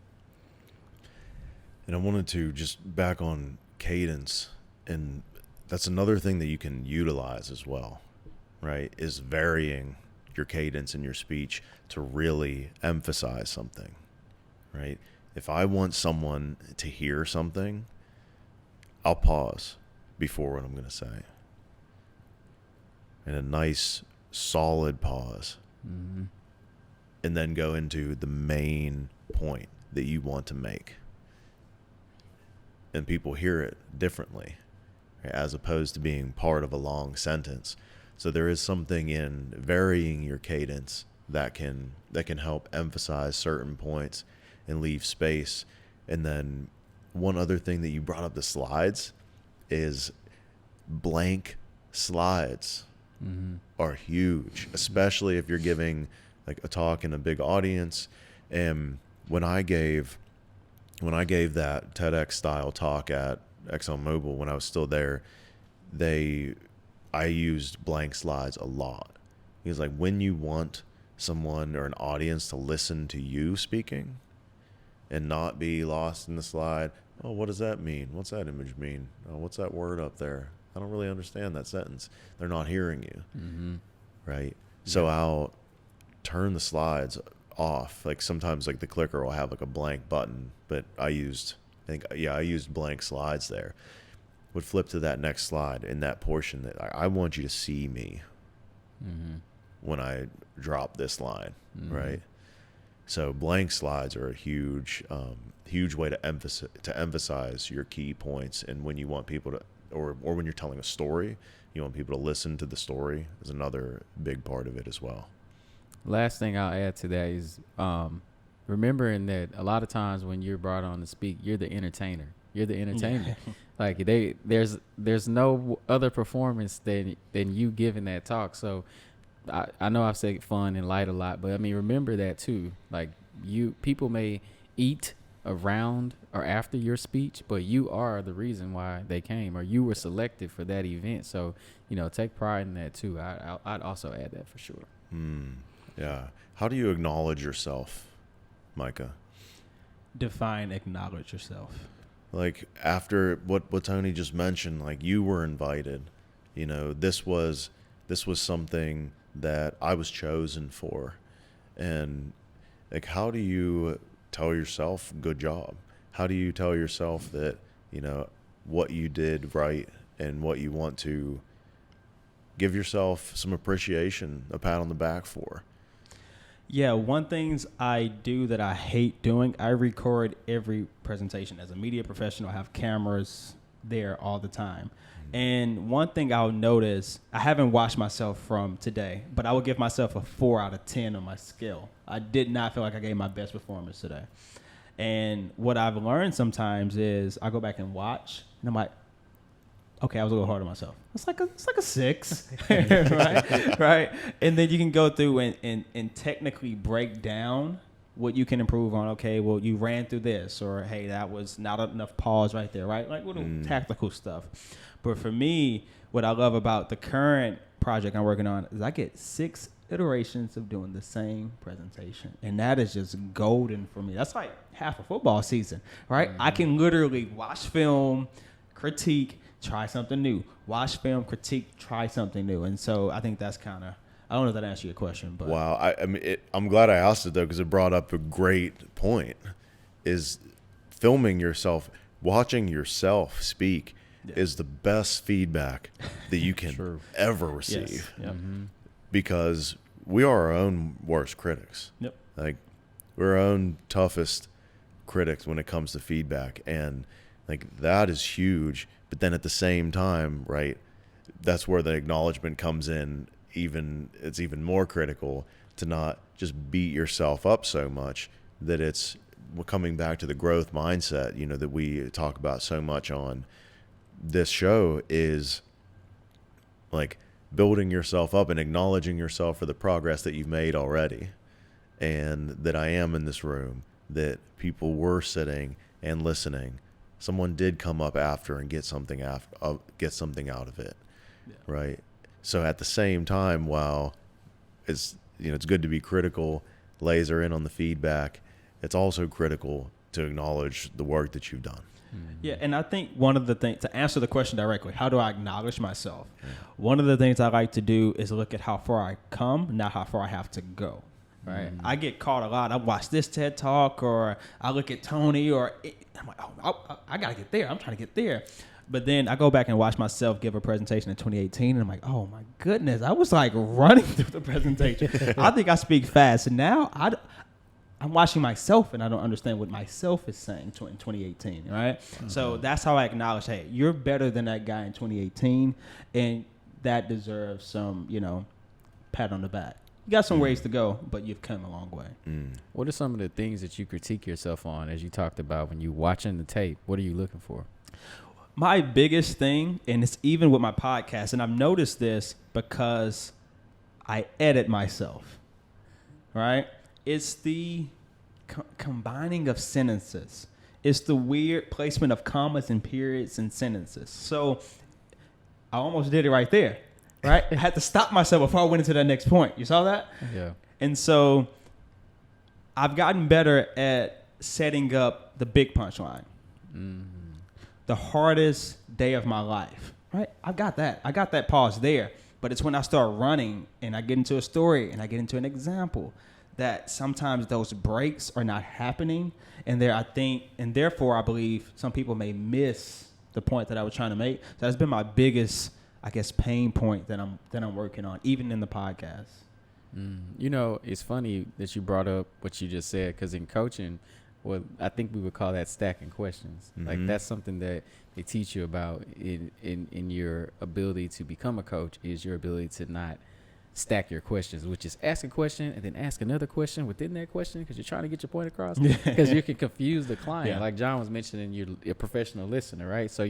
and I wanted to just back on cadence, and that's another thing that you can utilize as well, right? Is varying your cadence in your speech to really emphasize something, right? If I want someone to hear something, I'll pause before what I'm going to say. And a nice, solid pause. Mm-hmm. And then go into the main point that you want to make. And people hear it differently, right, as opposed to being part of a long sentence. So there is something in varying your cadence that can help emphasize certain points and leave space. And then one other thing that you brought up, the slides, is blank slides are huge, especially if you're giving like a talk in a big audience. And when I gave that TEDx style talk at ExxonMobil when I was still there, I used blank slides a lot. Because like, when you want someone or an audience to listen to you speaking and not be lost in the slide, oh, what does that mean? What's that image mean? Oh, what's that word up there? I don't really understand that sentence. They're not hearing you, right? Yeah. So I'll turn the slides off. Like, sometimes like the clicker will have like a blank button, but I used blank slides there. Would flip to that next slide in that portion that I want you to see me when I drop this line, right? So blank slides are a huge way to emphasize your key points. And when you want people to, or when you're telling a story, you want people to listen to the story, is another big part of it as well. Last thing I'll add to that is remembering that a lot of times when you're brought on to speak, you're the entertainer. You're the entertainment. Like, there's no other performance than you giving that talk. So I know I've said fun and light a lot, but I mean, remember that too. Like, people may eat around or after your speech, but you are the reason why they came, or you were selected for that event. So, take pride in that too. I'd also add that for sure. Yeah. How do you acknowledge yourself, Micah? Define acknowledge yourself. Like, after what Tony just mentioned, like, you were invited, this was something that I was chosen for. And like, how do you tell yourself good job? How do you tell yourself that, what you did right, and what you want to give yourself some appreciation, a pat on the back for? Yeah, one things I do that I hate doing, I record every presentation. As a media professional, I have cameras there all the time. And one thing I'll notice, I haven't watched myself from today, but I would give myself a 4 out of 10 on my scale. I did not feel like I gave my best performance today. And what I've learned sometimes is I go back and watch, and I'm like, okay, I was a little hard on myself. It's like a 6, right? And then you can go through and technically break down what you can improve on. Okay, well, you ran through this, or hey, that was not enough pause right there, right? Like little tactical stuff. But for me, what I love about the current project I'm working on is I get 6 iterations of doing the same presentation. And that is just golden for me. That's like half a football season, right? I can literally watch film, critique, try something new. Watch film, critique, try something new. And so I think that's kind of, I don't know if that answers your question, but. Wow. I mean, I'm glad I asked it, though, because it brought up a great point, is filming yourself, watching yourself speak is the best feedback that you can ever receive. Yes. Yep. Because we are our own worst critics. Yep. Like, we're our own toughest critics when it comes to feedback. And, like, that is huge. But then at the same time, right, that's where the acknowledgement comes in. It's even more critical to not just beat yourself up so much that it's coming back to the growth mindset, you know, that we talk about so much on this show, is like building yourself up and acknowledging yourself for the progress that you've made already, and that I am in this room, that people were sitting and listening. Someone did come up after and get something out of it, right? So at the same time, while it's good to be critical, laser in on the feedback, it's also critical to acknowledge the work that you've done. Yeah, and I think one of the things, to answer the question directly, how do I acknowledge myself? One of the things I like to do is look at how far I come, not how far I have to go. Right? I get caught a lot. I watch this TED Talk, or I look at Tony, I'm like, oh, I got to get there. I'm trying to get there. But then I go back and watch myself give a presentation in 2018, and I'm like, oh, my goodness. I was like running through the presentation. I think I speak fast. And now I'm watching myself, and I don't understand what myself is saying in 2018, right? So that's how I acknowledge, hey, you're better than that guy in 2018, and that deserves some, pat on the back. You got some ways to go, but you've come a long way. What are some of the things that you critique yourself on, as you talked about when you're watching the tape? What are you looking for? My biggest thing, and it's even with my podcast, and I've noticed this because I edit myself, right? It's the combining of sentences. It's the weird placement of commas and periods in sentences. So I almost did it right there, right? I had to stop myself before I went into that next point. You saw that? Yeah. And so I've gotten better at setting up the big punchline. The hardest day of my life, right? I got that pause there. But it's when I start running and I get into a story and I get into an example that sometimes those breaks are not happening. And therefore I believe some people may miss the point that I was trying to make. So that's been my biggest, I guess, pain point that I'm working on, even in the podcast. It's funny that you brought up what you just said, because in coaching, well, I think we would call that stacking questions. Like, that's something that they teach you about in your ability to become a coach, is your ability to not stack your questions, which is ask a question and then ask another question within that question, because you're trying to get your point across, because you can confuse the client. Yeah. Like John was mentioning, you're a professional listener, right? So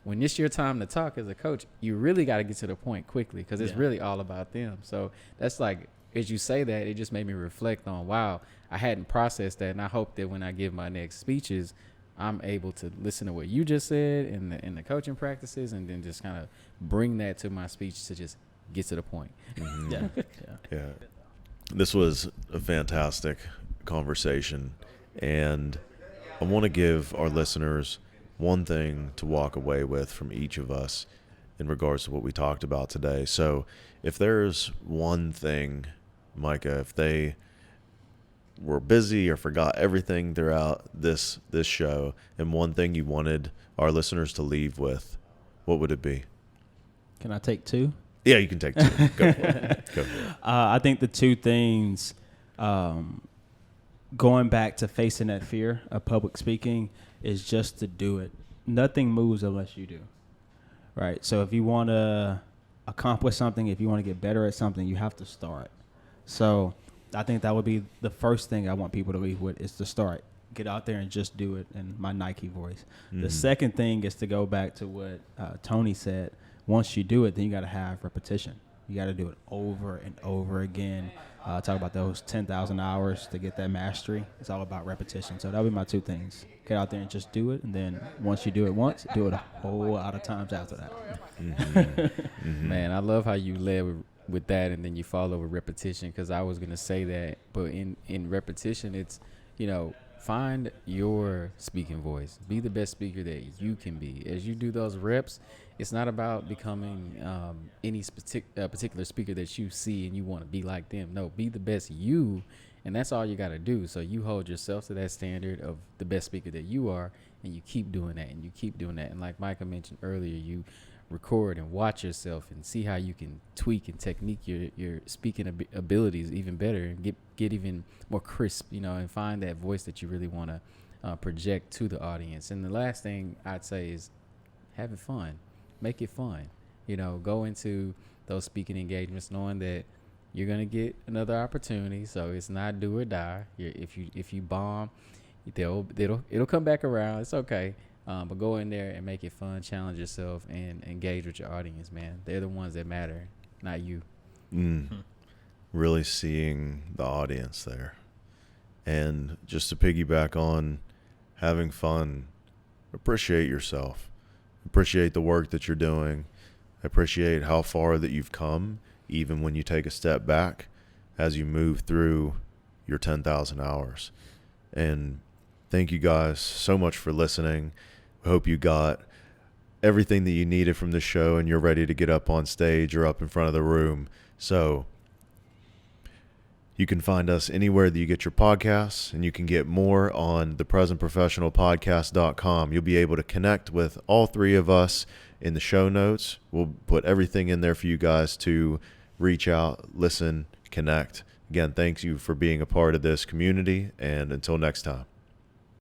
when it's your time to talk as a coach, you really got to get to the point quickly, because it's really all about them. So that's like, as you say that, it just made me reflect on, wow, I hadn't processed that. And I hope that when I give my next speeches, I'm able to listen to what you just said in the coaching practices, and then just kind of bring that to my speech to just get to the point. Yeah. This was a fantastic conversation, and I want to give our listeners one thing to walk away with from each of us in regards to what we talked about today. So if there's one thing, Micah, if they were busy or forgot everything throughout this show, and one thing you wanted our listeners to leave with, what would it be? Can I take two? Yeah, you can take two. Go for it. I think the two things, going back to facing that fear of public speaking, is just to do it. Nothing moves unless you do, right? So if you want to accomplish something, if you want to get better at something, you have to start. So I think that would be the first thing I want people to leave with, is to start. Get out there and just do it, in my Nike voice. The second thing is to go back to what Tony said. Once you do it, then you got to have repetition. You got to do it over and over again. Talk about those 10,000 hours to get that mastery. It's all about repetition. So that would be my two things. Get out there and just do it. And then once you do it once, do it a whole lot of times after that. Man, I love how you led with that, and then you follow with repetition, because I was going to say that, but in repetition, it's, find your speaking voice. Be the best speaker that you can be. As you do those reps, it's not about becoming any particular speaker that you see and you want to be like them. No, be the best you, and that's all you got to do. So you hold yourself to that standard of the best speaker that you are, and you keep doing that, and you keep doing that. And like Micah mentioned earlier, you record and watch yourself and see how you can tweak and technique your speaking abilities even better, and get even more crisp, and find that voice that you really want to project to the audience. And the last thing I'd say is having fun. Make it fun. Go into those speaking engagements knowing that you're gonna get another opportunity, so it's not do or die. If you bomb, it'll come back around. It's okay. But go in there and make it fun, challenge yourself, and engage with your audience, man. They're the ones that matter, not you. Really seeing the audience there. And just to piggyback on having fun, appreciate yourself. Appreciate the work that you're doing. Appreciate how far that you've come, even when you take a step back as you move through your 10,000 hours. And thank you guys so much for listening. I hope you got everything that you needed from the show and you're ready to get up on stage or up in front of the room. So you can find us anywhere that you get your podcasts, and you can get more on thepresentprofessionalpodcast.com. You'll be able to connect with all three of us in the show notes. We'll put everything in there for you guys to reach out, listen, connect. Again, thank you for being a part of this community, and until next time.